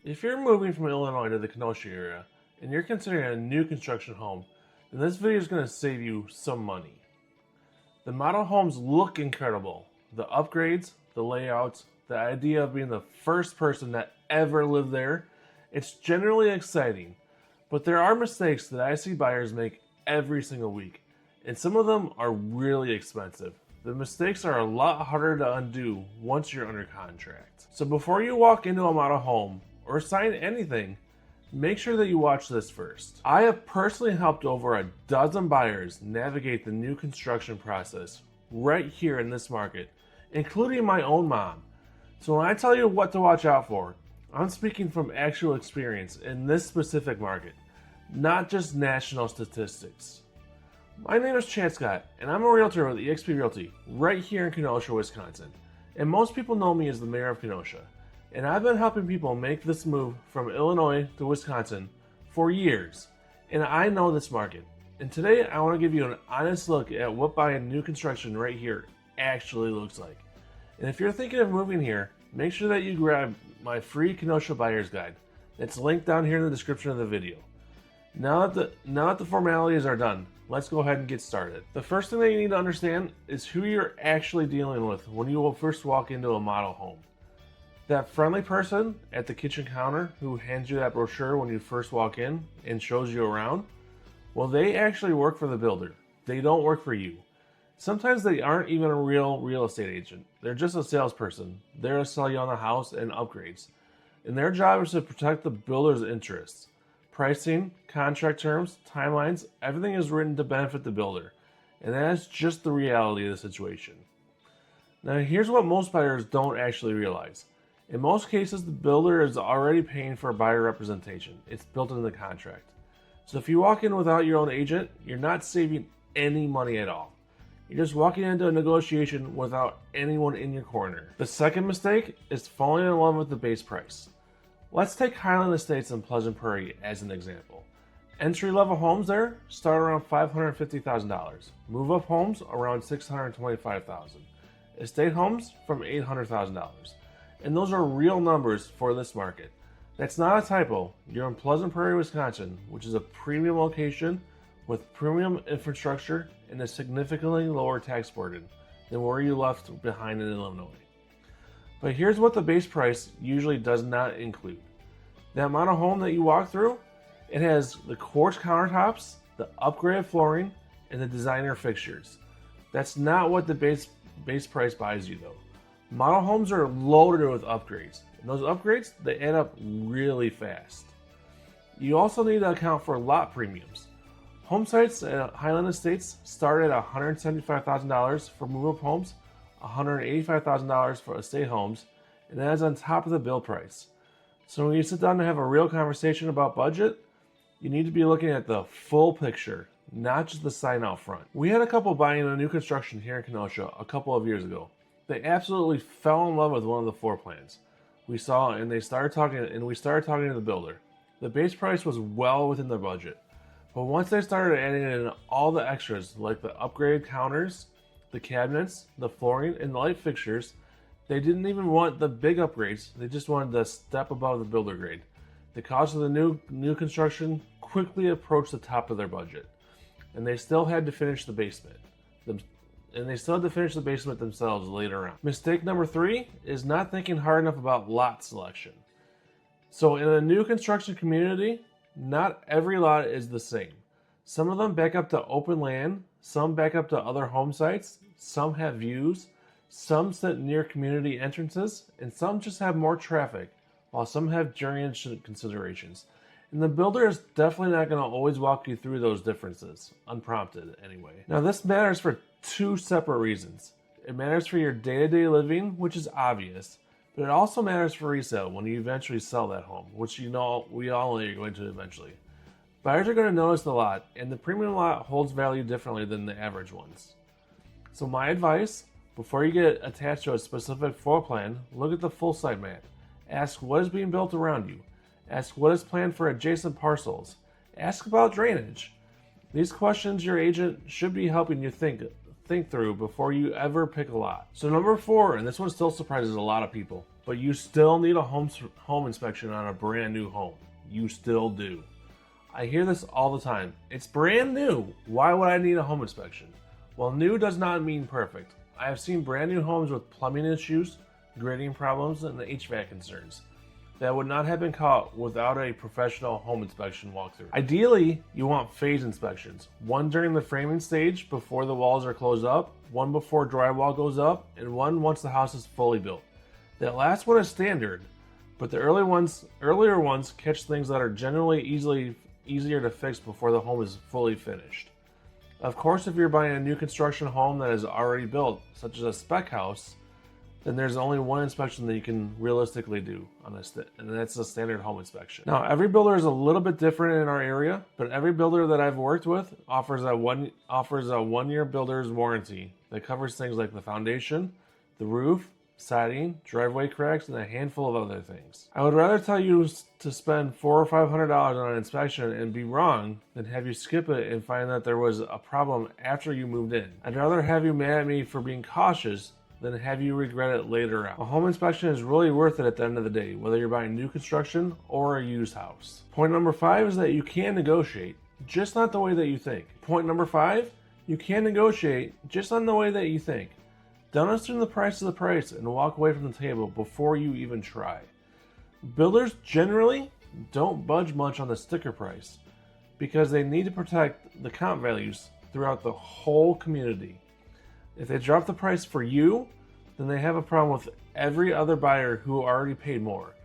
If you're moving from Illinois to the Kenosha area and you're considering a new construction home, then this video is going to save you some money. The model homes look incredible. The upgrades, the layouts, the idea of being the first person that ever lived there, it's generally exciting. But there are mistakes that I see buyers make every single week, and some of them are really expensive. The mistakes are a lot harder to undo once you're under contract. So before you walk into a model home or sign anything, make sure that you watch this first. I have personally helped over a dozen buyers navigate the new construction process right here in this market, including my own mom. So when I tell you what to watch out for, I'm speaking from actual experience in this specific market, not just national statistics. My name is Chad Scott, and I'm a realtor with eXp Realty right here in Kenosha, Wisconsin. And most people know me as the mayor of Kenosha. And I've been helping people make this move from Illinois to Wisconsin for years. And I know this market. And today I want to give you an honest look at what buying new construction right here actually looks like. And if you're thinking of moving here, make sure that you grab my free Kenosha Buyer's Guide. It's linked down here in the description of the video. Now that the formalities are done, let's go ahead and get started. The first thing that you need to understand is who you're actually dealing with when you will first walk into a model home. That friendly person at the kitchen counter who hands you that brochure when you first walk in and shows you around, well, they actually work for the builder. They don't work for you. Sometimes they aren't even a real estate agent. They're just a salesperson. They're to sell you on the house and upgrades. And their job is to protect the builder's interests. Pricing, contract terms, timelines, everything is written to benefit the builder. And that's just the reality of the situation. Now here's what most buyers don't actually realize. In most cases, the builder is already paying for buyer representation. It's built into the contract. So if you walk in without your own agent, you're not saving any money at all. You're just walking into a negotiation without anyone in your corner. The second mistake is falling in love with the base price. Let's take Highland Estates in Pleasant Prairie as an example. Entry-level homes there start around $550,000. Move-up homes around $625,000. Estate homes from $800,000. And those are real numbers for this market. That's not a typo. You're in Pleasant Prairie, Wisconsin, which is a premium location with premium infrastructure and a significantly lower tax burden than where you left behind in Illinois. But here's what the base price usually does not include. That amount of home that you walk through, it has the quartz countertops, the upgraded flooring, and the designer fixtures. That's not what the base price buys you though. Model homes are loaded with upgrades. And those upgrades, they add up really fast. You also need to account for lot premiums. Home sites at Highland Estates start at $175,000 for move-up homes, $185,000 for estate homes, and that is on top of the build price. So when you sit down to have a real conversation about budget, you need to be looking at the full picture, not just the sign out front. We had a couple buying a new construction here in Kenosha a couple of years ago. They absolutely fell in love with one of the floor plans we saw, and we started talking to the builder. The base price was well within their budget. But once they started adding in all the extras like the upgraded counters, the cabinets, the flooring, and the light fixtures, they didn't even want the big upgrades. They just wanted the step above the builder grade. The cost of the new construction quickly approached the top of their budget, and they still had to finish the basement. Themselves later on. Mistake number 3 is not thinking hard enough about lot selection. So in a new construction community, not every lot is the same. Some of them back up to open land, some back up to other home sites, some have views, some sit near community entrances, and some just have more traffic, while some have drainage considerations. And the builder is definitely not going to always walk you through those differences, unprompted anyway. Now this matters for 2 separate reasons. It matters for your day-to-day living, which is obvious, but it also matters for resale when you eventually sell that home, which we all know you're going to eventually. Buyers are going to notice the lot, and the premium lot holds value differently than the average ones. So my advice, before you get attached to a specific floor plan, look at the full site map. Ask what is being built around you. Ask what is planned for adjacent parcels. Ask about drainage. These questions your agent should be helping you think through before you ever pick a lot. So number 4, and this one still surprises a lot of people, but you still need a home inspection on a brand new home. You still do. I hear this all the time. It's brand new. Why would I need a home inspection? Well, new does not mean perfect. I have seen brand new homes with plumbing issues, grading problems, and HVAC concerns that would not have been caught without a professional home inspection walkthrough. Ideally, you want phase inspections. One during the framing stage before the walls are closed up, one before drywall goes up, and one once the house is fully built. That last one is standard, but the earlier ones catch things that are generally easier to fix before the home is fully finished. Of course, if you're buying a new construction home that is already built, such as a spec house, then there's only one inspection that you can realistically do on this, and that's a standard home inspection. Now, every builder is a little bit different in our area, but every builder that I've worked with offers a one-year builder's warranty that covers things like the foundation, the roof, siding, driveway cracks, and a handful of other things. I would rather tell you to spend $400 or $500 on an inspection and be wrong than have you skip it and find that there was a problem after you moved in. I'd rather have you mad at me for being cautious than have you regret it later on. A home inspection is really worth it at the end of the day, whether you're buying new construction or a used house. Point number 5 is that you can negotiate, just not the way that you think. Point number 5, you can negotiate, just not the way that you think. Don't assume the price is the price and walk away from the table before you even try. Builders generally don't budge much on the sticker price because they need to protect the comp values throughout the whole community. If they drop the price for you, then they have a problem with every other buyer who already paid more.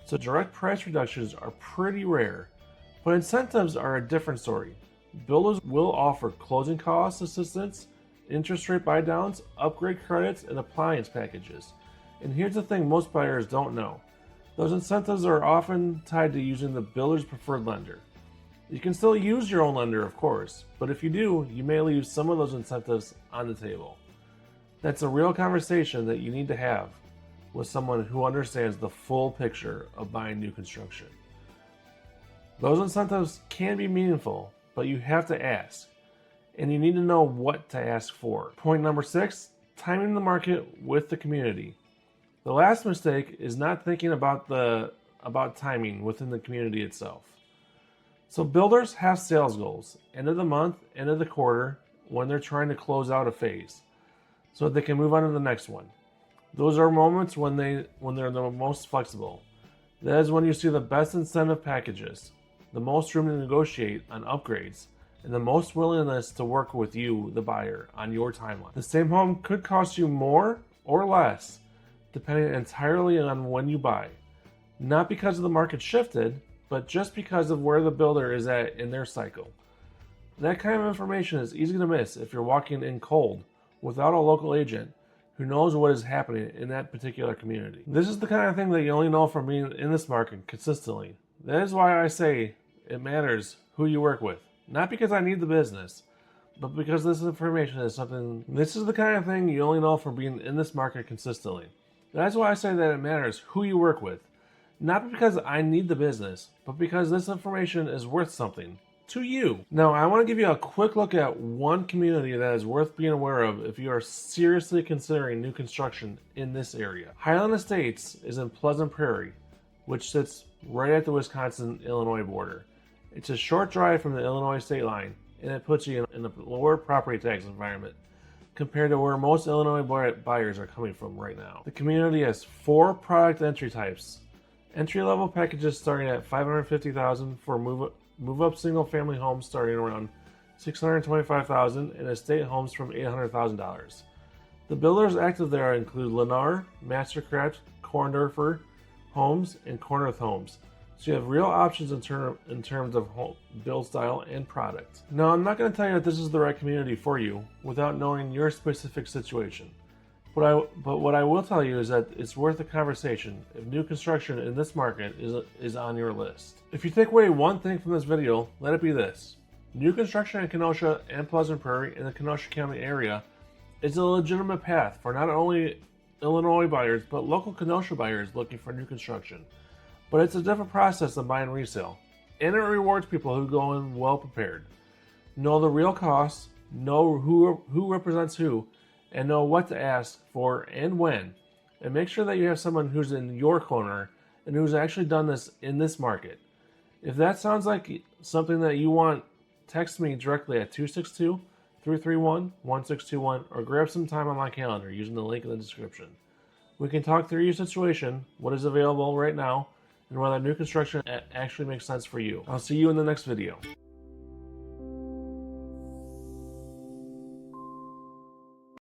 So direct price reductions are pretty rare, but incentives are a different story. Builders will offer closing cost assistance, interest rate buy-downs, upgrade credits, and appliance packages. And here's the thing most buyers don't know. Those incentives are often tied to using the builder's preferred lender. You can still use your own lender, of course, but if you do, you may leave some of those incentives on the table. That's a real conversation that you need to have with someone who understands the full picture of buying new construction. Those incentives can be meaningful, but you have to ask, and you need to know what to ask for. Point number 6, timing the market with the community. The last mistake is not thinking about timing within the community itself. So builders have sales goals, end of the month, end of the quarter, when they're trying to close out a phase, so that they can move on to the next one. Those are moments when they're the most flexible. That is when you see the best incentive packages, the most room to negotiate on upgrades, and the most willingness to work with you, the buyer, on your timeline. The same home could cost you more or less, depending entirely on when you buy. Not because the market shifted, but just because of where the builder is at in their cycle. That kind of information is easy to miss if you're walking in cold without a local agent who knows what is happening in that particular community. This is the kind of thing that you only know from being in this market consistently. That is why I say it matters who you work with. Not because I need the business, but because this information is something. This is the kind of thing you only know from being in this market consistently. That's why I say that it matters who you work with. Not because I need the business, but because this information is worth something to you. Now, I want to give you a quick look at one community that is worth being aware of if you are seriously considering new construction in this area. Highland Estates is in Pleasant Prairie, which sits right at the Wisconsin-Illinois border. It's a short drive from the Illinois state line, and it puts you in a lower property tax environment compared to where most Illinois buyers are coming from right now. The community has 4 product entry types. Entry-level packages starting at $550,000 for move-up single-family homes starting around $625,000 and estate homes from $800,000. The builders active there include Lennar, Mastercraft, Korndorfer Homes, and Corners Homes. So you have real options in terms of home build style and product. Now, I'm not going to tell you that this is the right community for you without knowing your specific situation. But what I will tell you is that it's worth a conversation if new construction in this market is on your list. If you take away one thing from this video, let it be this. New construction in Kenosha and Pleasant Prairie in the Kenosha County area is a legitimate path for not only Illinois buyers, but local Kenosha buyers looking for new construction. But it's a different process than buying resale, and it rewards people who go in well prepared. Know the real costs, know who represents who, and know what to ask for and when. and make sure that you have someone who's in your corner and who's actually done this in this market. If that sounds like something that you want, text me directly at 262-331-1621 or grab some time on my calendar using the link in the description. We can talk through your situation, what is available right now, and whether new construction actually makes sense for you. I'll see you in the next video.